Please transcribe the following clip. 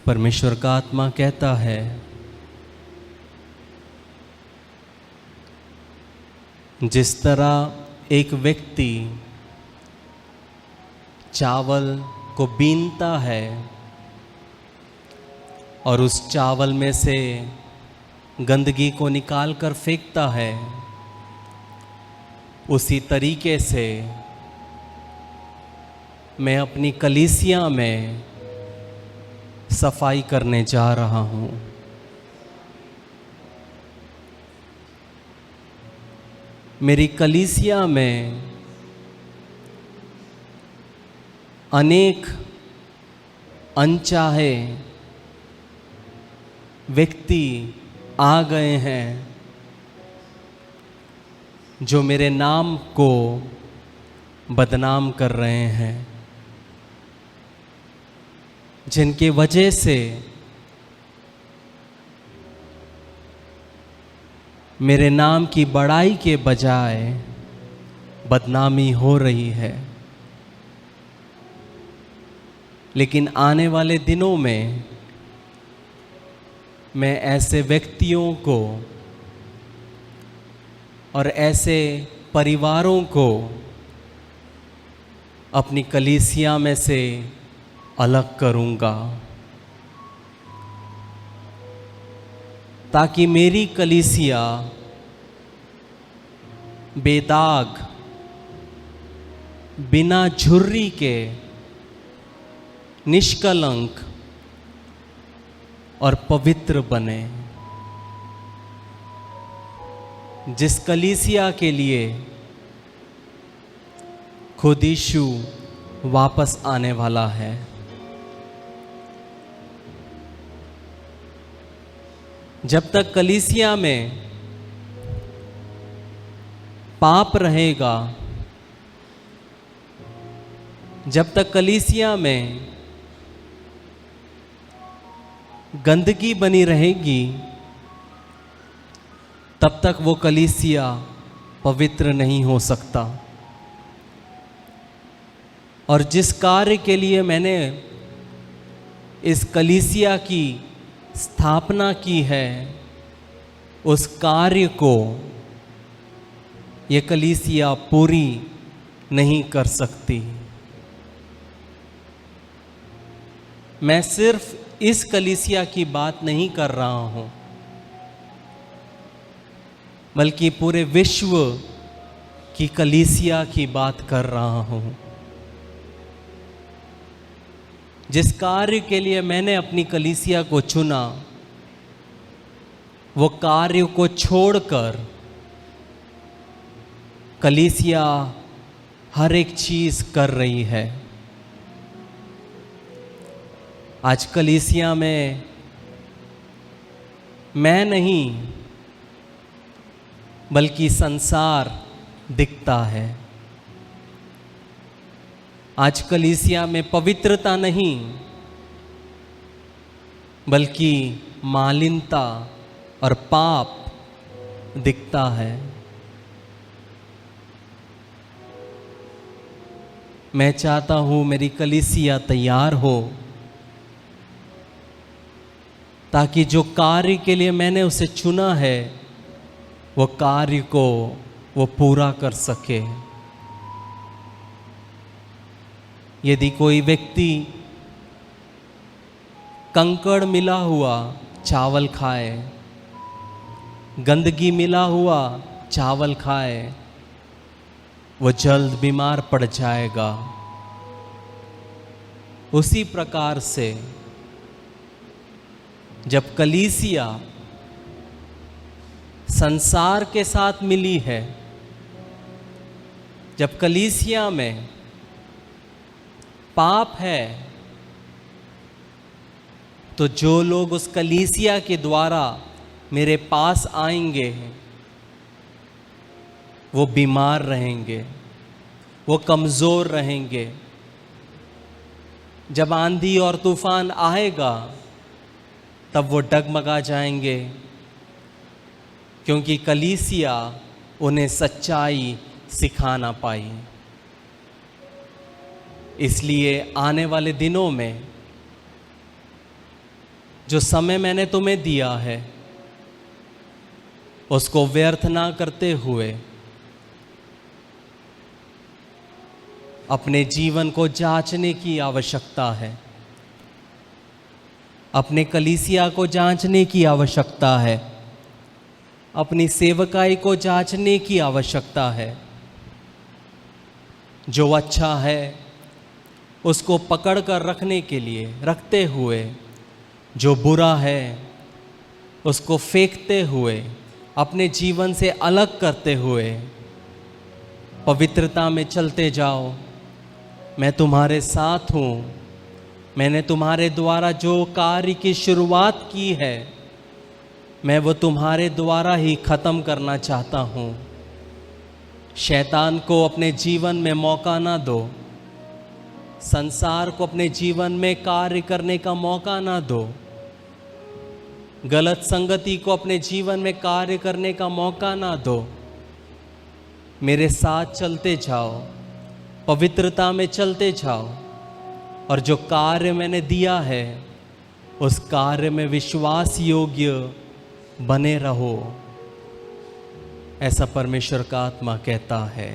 परमेश्वर का आत्मा कहता है, जिस तरह एक व्यक्ति चावल को बीनता है और उस चावल में से गंदगी को निकाल कर फेंकता है, उसी तरीके से मैं अपनी कलीसिया में सफाई करने जा रहा हूँ। मेरी कलीसिया में अनेक अनचाहे व्यक्ति आ गए हैं जो मेरे नाम को बदनाम कर रहे हैं, जिनकी वजह से मेरे नाम की बड़ाई के बजाय बदनामी हो रही है। लेकिन आने वाले दिनों में मैं ऐसे व्यक्तियों को और ऐसे परिवारों को अपनी कलीसिया में से अलग करूँगा, ताकि मेरी कलीसिया बेदाग, बिना झुर्री के, निष्कलंक और पवित्र बने। जिस कलीसिया के लिए खुद यीशु वापस आने वाला है। जब तक कलीसिया में पाप रहेगा, जब तक कलीसिया में गंदगी बनी रहेगी, तब तक वो कलीसिया पवित्र नहीं हो सकता। और जिस कार्य के लिए मैंने इस कलीसिया की स्थापना की है, उस कार्य को ये कलीसिया पूरी नहीं कर सकती। मैं सिर्फ इस कलीसिया की बात नहीं कर रहा हूँ, बल्कि पूरे विश्व की कलीसिया की बात कर रहा हूँ। जिस कार्य के लिए मैंने अपनी कलीसिया को चुना, वो कार्य को छोड़कर कलीसिया हर एक चीज़ कर रही है। आज कलीसिया में मैं नहीं बल्कि संसार दिखता है। आज कलीसिया में पवित्रता नहीं बल्कि मालिनता और पाप दिखता है। मैं चाहता हूँ मेरी कलीसिया तैयार हो, ताकि जो कार्य के लिए मैंने उसे चुना है, वो कार्य को वो पूरा कर सके। यदि कोई व्यक्ति कंकड़ मिला हुआ चावल खाए, गंदगी मिला हुआ चावल खाए, वो जल्द बीमार पड़ जाएगा। उसी प्रकार से जब कलीसिया संसार के साथ मिली है, जब कलीसिया में पाप है, तो जो लोग उस कलीसिया के द्वारा मेरे पास आएंगे वो बीमार रहेंगे, वो कमज़ोर रहेंगे। जब आंधी और तूफान आएगा तब वो डगमगा जाएंगे, क्योंकि कलीसिया उन्हें सच्चाई सिखा ना पाई। इसलिए आने वाले दिनों में जो समय मैंने तुम्हें दिया है उसको व्यर्थ ना करते हुए अपने जीवन को जांचने की आवश्यकता है, अपने कलीसिया को जांचने की आवश्यकता है, अपनी सेवकाई को जांचने की आवश्यकता है। जो अच्छा है उसको पकड़ कर रखने के लिए रखते हुए, जो बुरा है उसको फेंकते हुए, अपने जीवन से अलग करते हुए पवित्रता में चलते जाओ। मैं तुम्हारे साथ हूँ। मैंने तुम्हारे द्वारा जो कार्य की शुरुआत की है मैं वो तुम्हारे द्वारा ही ख़त्म करना चाहता हूँ। शैतान को अपने जीवन में मौका ना दो, संसार को अपने जीवन में कार्य करने का मौका ना दो, गलत संगति को अपने जीवन में कार्य करने का मौका ना दो। मेरे साथ चलते जाओ, पवित्रता में चलते जाओ, और जो कार्य मैंने दिया है उस कार्य में विश्वास योग्य बने रहो, ऐसा परमेश्वर का आत्मा कहता है।